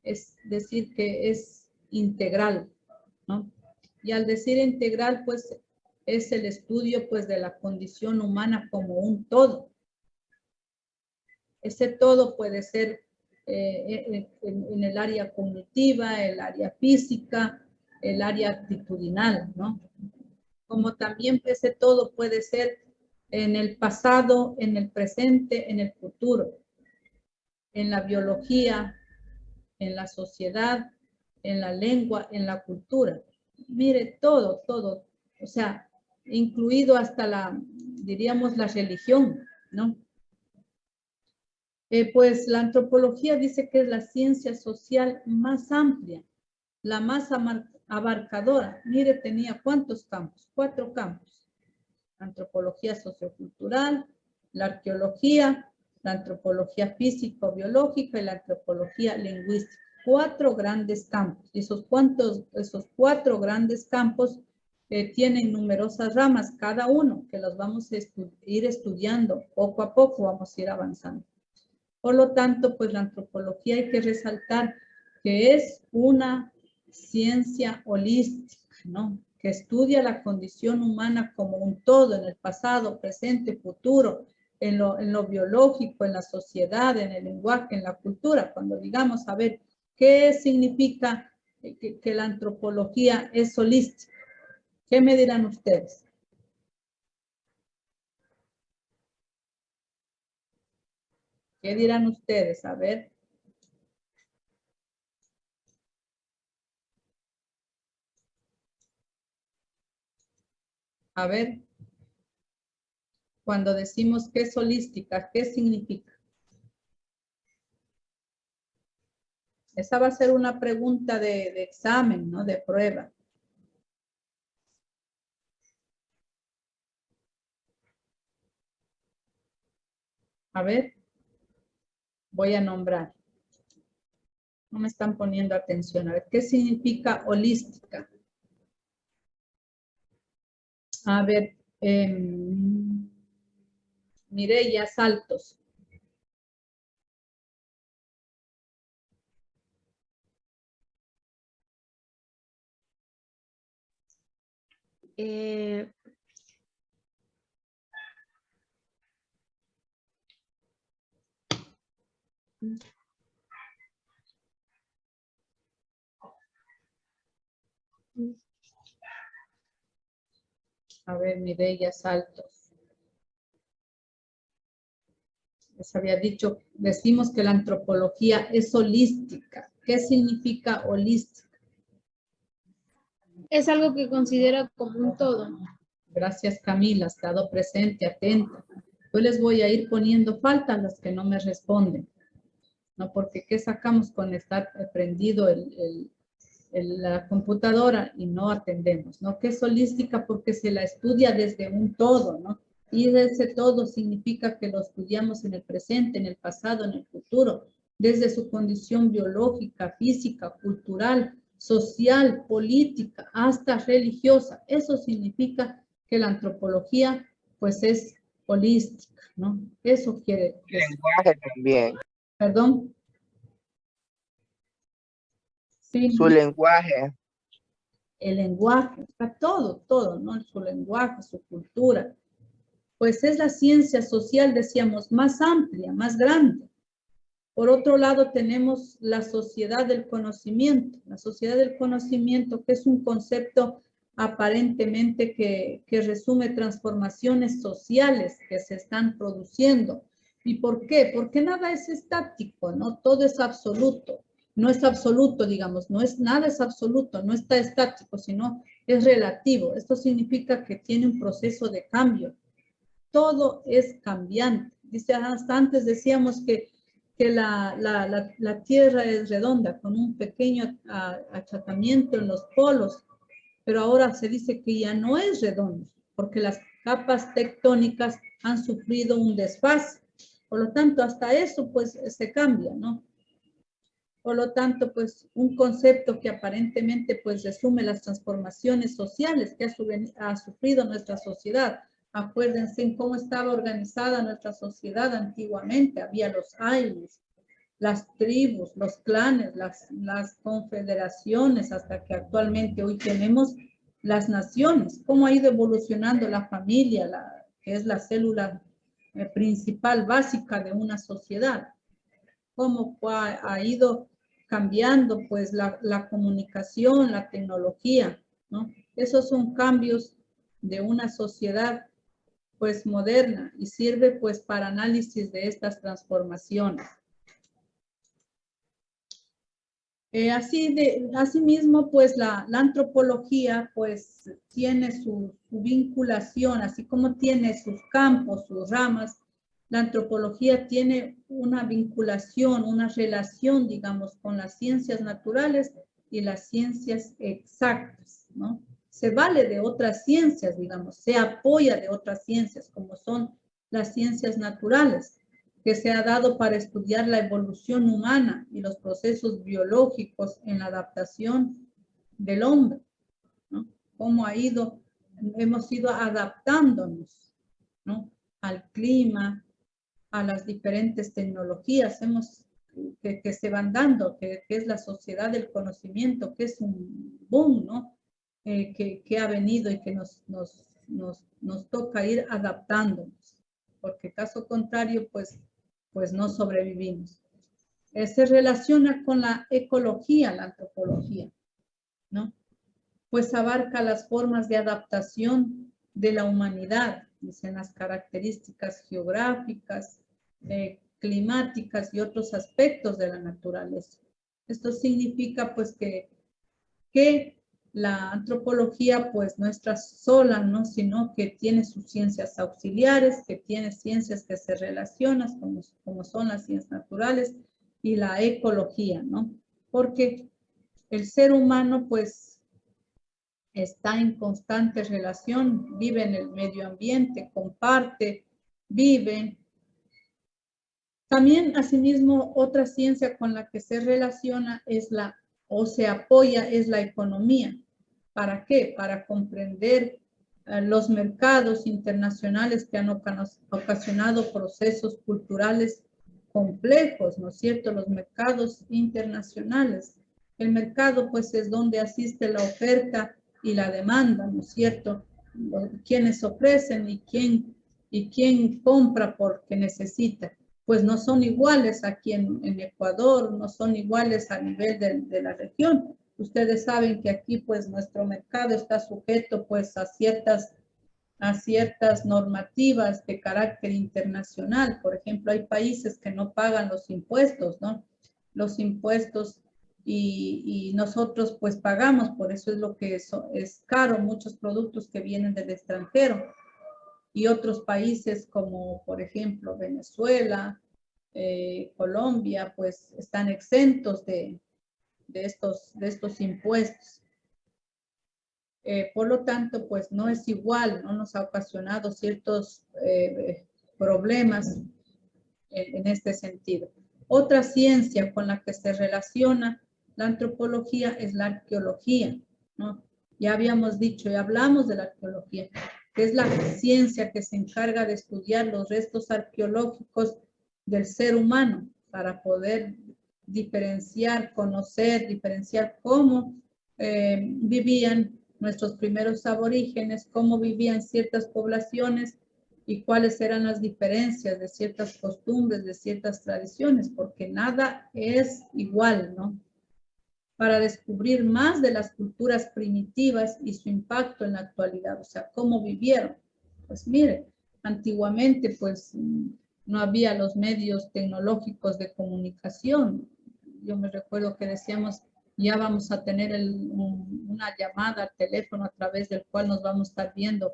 Es decir, que es integral, ¿no? Y al decir integral, pues es el estudio pues de la condición humana como un todo. Ese todo puede ser en el área cognitiva, el área física, el área actitudinal, ¿no? Como también ese todo puede ser en el pasado, en el presente, en el futuro, en la biología, en la sociedad, en la lengua, en la cultura. Mire, todo, o sea, incluido hasta diríamos, la religión, ¿no? Pues la antropología dice que es la ciencia social más amplia, la más abarcadora. Mire, tenía ¿cuántos campos? 4 campos. Antropología sociocultural, la arqueología, la antropología físico-biológica y la antropología lingüística. 4 grandes campos. Y esos 4 grandes campos tienen numerosas ramas, cada uno, que los vamos a ir estudiando poco a poco, vamos a ir avanzando. Por lo tanto, pues la antropología hay que resaltar que es una ciencia holística, ¿no? que estudia la condición humana como un todo, en el pasado, presente, futuro, en lo biológico, en la sociedad, en el lenguaje, en la cultura. Cuando digamos, a ver, ¿qué significa que la antropología es holística? ¿Qué me dirán ustedes? ¿Qué dirán ustedes? A ver. A ver. Cuando decimos que es holística, ¿qué significa? Esa va a ser una pregunta de examen, ¿no? De prueba. A ver. Voy a nombrar. No me están poniendo atención. A ver, ¿qué significa holística? A ver, Mireya Saltos. A ver, Mireya Saltos. Les había dicho, decimos que la antropología es holística. ¿Qué significa holística?
Es algo que considera como un todo.
Gracias, Camila, ha estado presente, atenta. Yo les voy a ir poniendo falta a los que no me responden, ¿no? Porque ¿qué sacamos con estar prendido la computadora y no atendemos, ¿no? Que es holística porque se la estudia desde un todo, ¿no? Y ese todo significa que lo estudiamos en el presente, en el pasado, en el futuro, desde su condición biológica, física, cultural, social, política, hasta religiosa. Eso significa que la antropología, pues, es holística, ¿no? Eso quiere decir.
Lenguaje también.
¿Perdón? Sí.
Su lenguaje.
El lenguaje, está todo, ¿no? Su lenguaje, su cultura. Pues es la ciencia social, decíamos, más amplia, más grande. Por otro lado, tenemos la sociedad del conocimiento. La sociedad del conocimiento, que es un concepto aparentemente que resume transformaciones sociales que se están produciendo. ¿Y por qué? Porque nada es estático, ¿no? Todo es absoluto. No es absoluto, digamos, nada es absoluto, no está estático, sino es relativo. Esto significa que tiene un proceso de cambio. Todo es cambiante. Dice, hasta antes decíamos que la Tierra es redonda, con un pequeño achatamiento en los polos, pero ahora se dice que ya no es redonda, porque las capas tectónicas han sufrido un desfase. Por lo tanto, hasta eso pues se cambia, ¿no? Por lo tanto, pues un concepto que aparentemente pues resume las transformaciones sociales que ha sufrido nuestra sociedad. Acuérdense en cómo estaba organizada nuestra sociedad antiguamente. Había los aylus, las tribus, los clanes, las confederaciones, hasta que actualmente hoy tenemos las naciones. Cómo ha ido evolucionando la familia, que es la célula principal, básica de una sociedad. Cómo ha ido cambiando pues la comunicación, la tecnología, ¿no? Esos son cambios de una sociedad pues moderna y sirve pues para análisis de estas transformaciones. Asimismo, pues la antropología pues tiene su vinculación, así como tiene sus campos, sus ramas. La antropología tiene una vinculación, una relación, digamos, con las ciencias naturales y las ciencias exactas, ¿no? Se vale de otras ciencias, digamos, se apoya de otras ciencias, como son las ciencias naturales, que se ha dado para estudiar la evolución humana y los procesos biológicos en la adaptación del hombre, ¿no? Cómo hemos ido adaptándonos, ¿no? Al clima, a las diferentes tecnologías que se van dando, que es la sociedad del conocimiento, que es un boom, ¿no? que ha venido y que nos toca ir adaptándonos, porque caso contrario, pues no sobrevivimos. Se relaciona con la ecología, la antropología, ¿no? Pues abarca las formas de adaptación de la humanidad, dicen las características geográficas, climáticas y otros aspectos de la naturaleza. Esto significa pues que la antropología pues no está sola, ¿no? Sino que tiene sus ciencias auxiliares, que tiene ciencias que se relacionan como son las ciencias naturales y la ecología, ¿no? Porque el ser humano pues está en constante relación, vive en el medio ambiente, comparte, vive. También, asimismo, otra ciencia con la que se relaciona o se apoya es la economía. ¿Para qué? Para comprender los mercados internacionales que han ocasionado procesos culturales complejos, ¿no es cierto? Los mercados internacionales. El mercado, pues, es donde asiste la oferta y la demanda, ¿no es cierto? Quienes ofrecen y quién compra porque necesita. Pues no son iguales aquí en Ecuador, no son iguales a nivel de la región. Ustedes saben que aquí pues nuestro mercado está sujeto pues a ciertas normativas de carácter internacional. Por ejemplo, hay países que no pagan los impuestos, ¿no? Los impuestos y nosotros pues pagamos, por eso es lo que es caro muchos productos que vienen del extranjero. Y otros países como, por ejemplo, Venezuela, Colombia, pues están exentos de estos impuestos. Por lo tanto, pues no es igual, no nos ha ocasionado ciertos problemas en este sentido. Otra ciencia con la que se relaciona la antropología es la arqueología, ¿no? Ya habíamos dicho y hablamos de la arqueología, que es la ciencia que se encarga de estudiar los restos arqueológicos del ser humano para poder diferenciar, conocer, diferenciar cómo vivían nuestros primeros aborígenes, cómo vivían ciertas poblaciones y cuáles eran las diferencias de ciertas costumbres, de ciertas tradiciones, porque nada es igual, ¿no? Para descubrir más de las culturas primitivas y su impacto en la actualidad, o sea, cómo vivieron. Pues mire, antiguamente pues no había los medios tecnológicos de comunicación. Yo me recuerdo que decíamos, ya vamos a tener una llamada al teléfono a través del cual nos vamos a estar viendo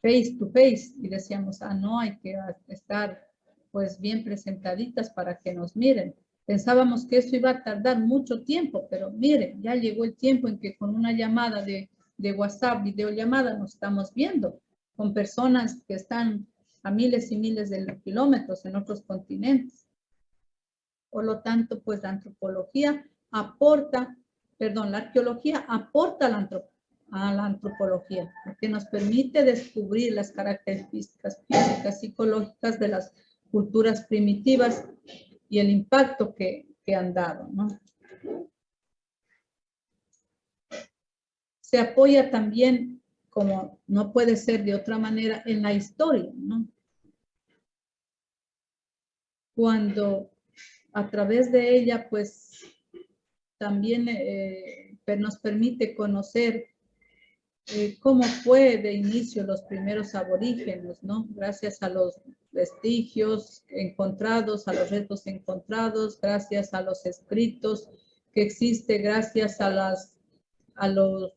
face to face, y decíamos, no, hay que estar pues bien presentaditas para que nos miren. Pensábamos que eso iba a tardar mucho tiempo, pero miren, ya llegó el tiempo en que con una llamada de WhatsApp, videollamada, nos estamos viendo con personas que están a miles y miles de kilómetros en otros continentes. Por lo tanto, pues la arqueología aporta a la antropología, porque nos permite descubrir las características físicas, psicológicas de las culturas primitivas y el impacto que han dado, ¿no? Se apoya también, como no puede ser de otra manera, en la historia, ¿no? Cuando a través de ella, pues, también nos permite conocer cómo fue de inicio los primeros aborígenes, ¿no? Gracias a los vestigios encontrados, a los restos encontrados, gracias a los escritos que existen, gracias a los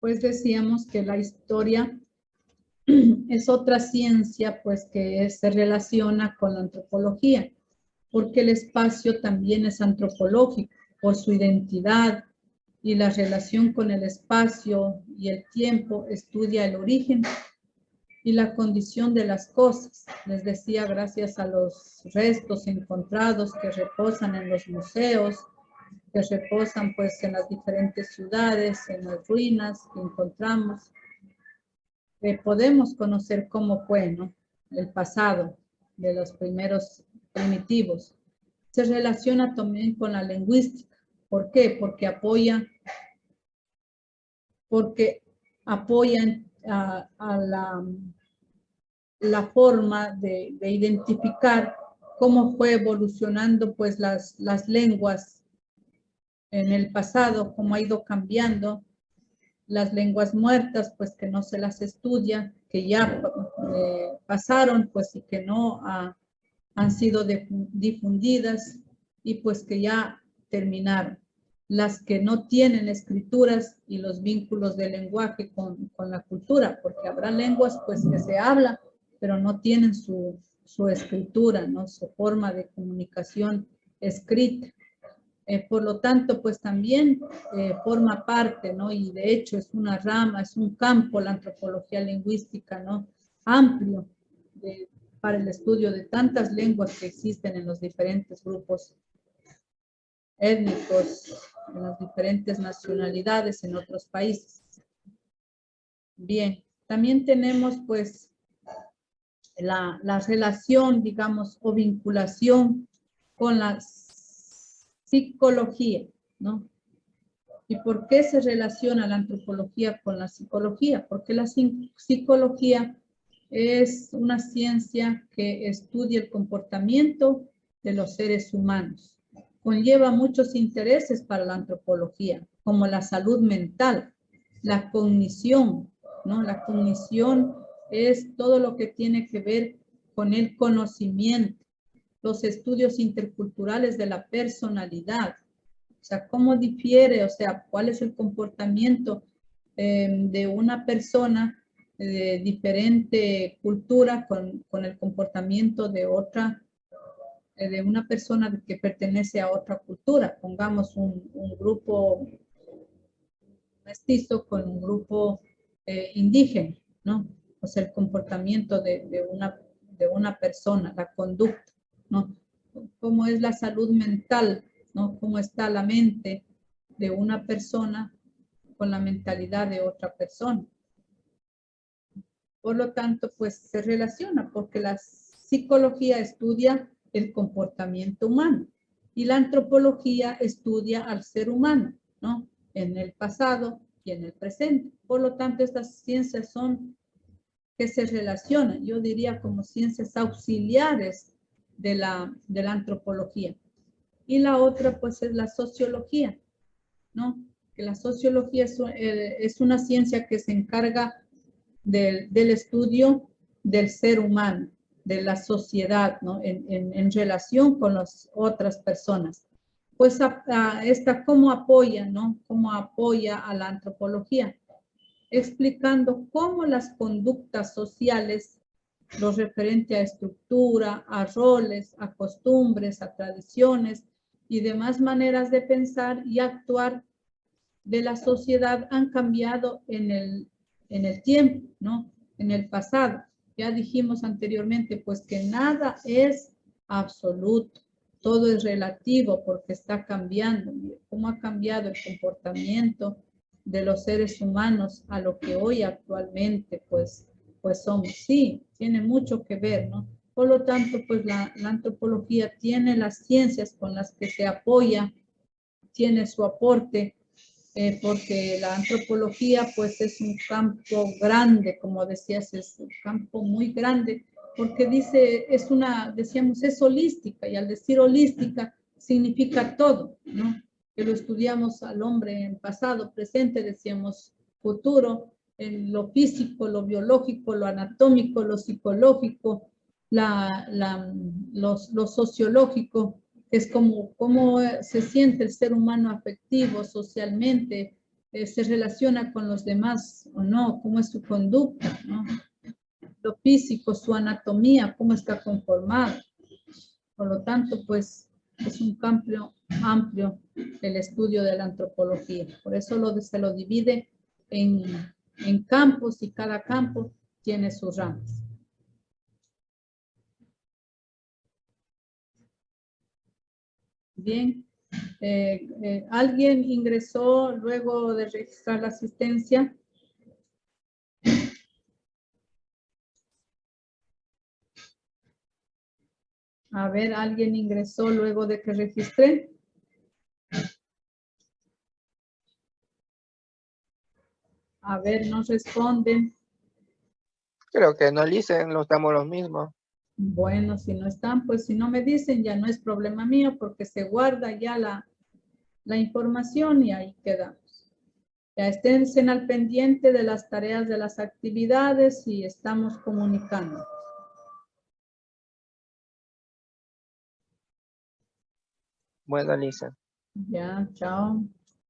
pues decíamos que la historia es otra ciencia pues que se relaciona con la antropología, porque el espacio también es antropológico por su identidad y la relación con el espacio y el tiempo estudia el origen y la condición de las cosas. Les decía, gracias a los restos encontrados que reposan en los museos, que reposan pues en las diferentes ciudades, en las ruinas que encontramos. Podemos conocer cómo fue, ¿no?, el pasado de los primeros primitivos. Se relaciona también con la lingüística. ¿Por qué? Porque apoyan a la forma de identificar cómo fue evolucionando pues las lenguas en el pasado, cómo ha ido cambiando. Las lenguas muertas, pues que no se las estudia, que ya pasaron, pues y que no han sido difundidas y pues que ya terminaron. Las que no tienen escrituras y los vínculos de lenguaje con la cultura, porque habrá lenguas pues que se hablan, pero no tienen su escritura, ¿no?, su forma de comunicación escrita. Por lo tanto, pues también forma parte, ¿no?, y de hecho es una rama, es un campo, la antropología lingüística, ¿no?, amplio para el estudio de tantas lenguas que existen en los diferentes grupos étnicos, en las diferentes nacionalidades en otros países. Bien, también tenemos pues la relación, digamos, o vinculación con la psicología, ¿no? ¿Y por qué se relaciona la antropología con la psicología? Porque la psicología es una ciencia que estudia el comportamiento de los seres humanos. Conlleva muchos intereses para la antropología, como la salud mental, la cognición, ¿no? La cognición es todo lo que tiene que ver con el conocimiento, los estudios interculturales de la personalidad, o sea, cómo difiere, o sea, cuál es el comportamiento de una persona de diferente cultura con el comportamiento de otra, de una persona que pertenece a otra cultura. Pongamos un grupo mestizo con un grupo indígena, ¿no? O sea, el comportamiento de una persona, la conducta, ¿no? Cómo es la salud mental, ¿no? Cómo está la mente de una persona con la mentalidad de otra persona. Por lo tanto, pues se relaciona porque la psicología estudia el comportamiento humano y la antropología estudia al ser humano, ¿no?, en el pasado y en el presente. Por lo tanto, estas ciencias son que se relacionan, yo diría como ciencias auxiliares de la antropología. Y la otra, pues, es la sociología, ¿no? Que la sociología es una ciencia que se encarga del estudio del ser humano, de la sociedad, ¿no?, en relación con las otras personas. Pues esta cómo apoya, ¿no?, cómo apoya a la antropología, explicando cómo las conductas sociales, lo referente a estructura, a roles, a costumbres, a tradiciones y demás maneras de pensar y actuar de la sociedad han cambiado en el tiempo, ¿no?, en el pasado. Ya dijimos anteriormente, pues que nada es absoluto, todo es relativo porque está cambiando. ¿Cómo ha cambiado el comportamiento de los seres humanos a lo que hoy actualmente pues somos? Sí, tiene mucho que ver, ¿no? Por lo tanto, pues la antropología tiene las ciencias con las que se apoya, tiene su aporte, porque la antropología pues es un campo grande, como decías, es un campo muy grande, porque decíamos, es holística, y al decir holística significa todo, ¿no? Que lo estudiamos al hombre en pasado, presente, decíamos futuro, en lo físico, lo biológico, lo anatómico, lo psicológico, lo sociológico, es como cómo se siente el ser humano afectivo, socialmente, se relaciona con los demás o no, cómo es su conducta, ¿no? Lo físico, su anatomía, cómo está conformado. Por lo tanto, pues es un campo amplio el estudio de la antropología. Por eso se lo divide en campos y cada campo tiene sus ramas. Bien, ¿Alguien ingresó luego de registrar la asistencia? A ver, ¿alguien ingresó luego de que registré? A ver, no responden.
Creo que no dicen, no estamos los mismos.
Bueno, si no están, pues si no me dicen, ya no es problema mío porque se guarda ya la información y ahí quedamos. Ya esténse al pendiente de las tareas de las actividades y estamos comunicando.
Bueno, Lisa.
Ya, chao.